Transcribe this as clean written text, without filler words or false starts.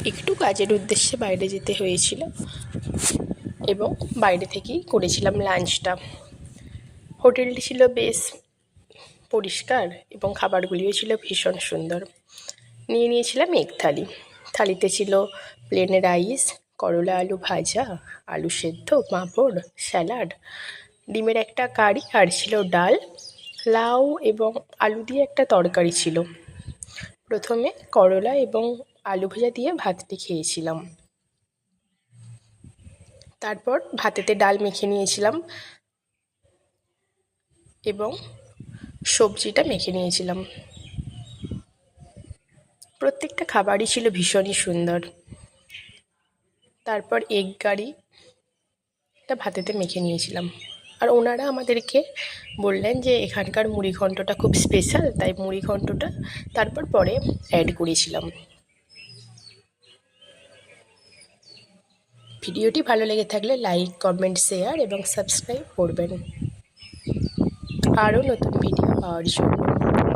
একটু কাজের উদ্দেশ্যে বাইরে যেতে হয়েছিল এবং বাইরে থেকেই করেছিলাম লাঞ্চটা। হোটেলটি ছিল বেশ পরিষ্কার এবং খাবারগুলিও ছিল ভীষণ সুন্দর। নিয়েছিলাম এগ থালি। থালিতে ছিল প্লেন রাইস, করলা আলু ভাজা, আলু সেদ্ধ, পাঁপড়, স্যালাড, ডিমের একটা কারি আর ছিল ডাল, লাউ এবং আলু দিয়ে একটা তরকারি ছিল। প্রথমে করলা এবং আলু ভাজা দিয়ে ভাতটি খেয়েছিলাম। তারপর ভাতেতে ডাল মেখে নিয়েছিলাম এবং সবজিটা মেখে নিয়েছিলাম। প্রত্যেকটা খাবারই ছিল ভীষণই সুন্দর। তারপর এগ কারিটা ভাতেতে মেখে নিয়েছিলাম। আর ওনারা আমাদেরকে বললেন যে এখানকার মুড়িঘণ্টটা খুব স্পেশাল, তাই মুড়িঘণ্টটা তারপর পরে অ্যাড করেছিলাম। ভিডিওটি ভালো লেগে থাকলে লাইক, কমেন্ট, শেয়ার এবং সাবস্ক্রাইব করবেন আরও নতুন ভিডিও পাওয়ার জন্য।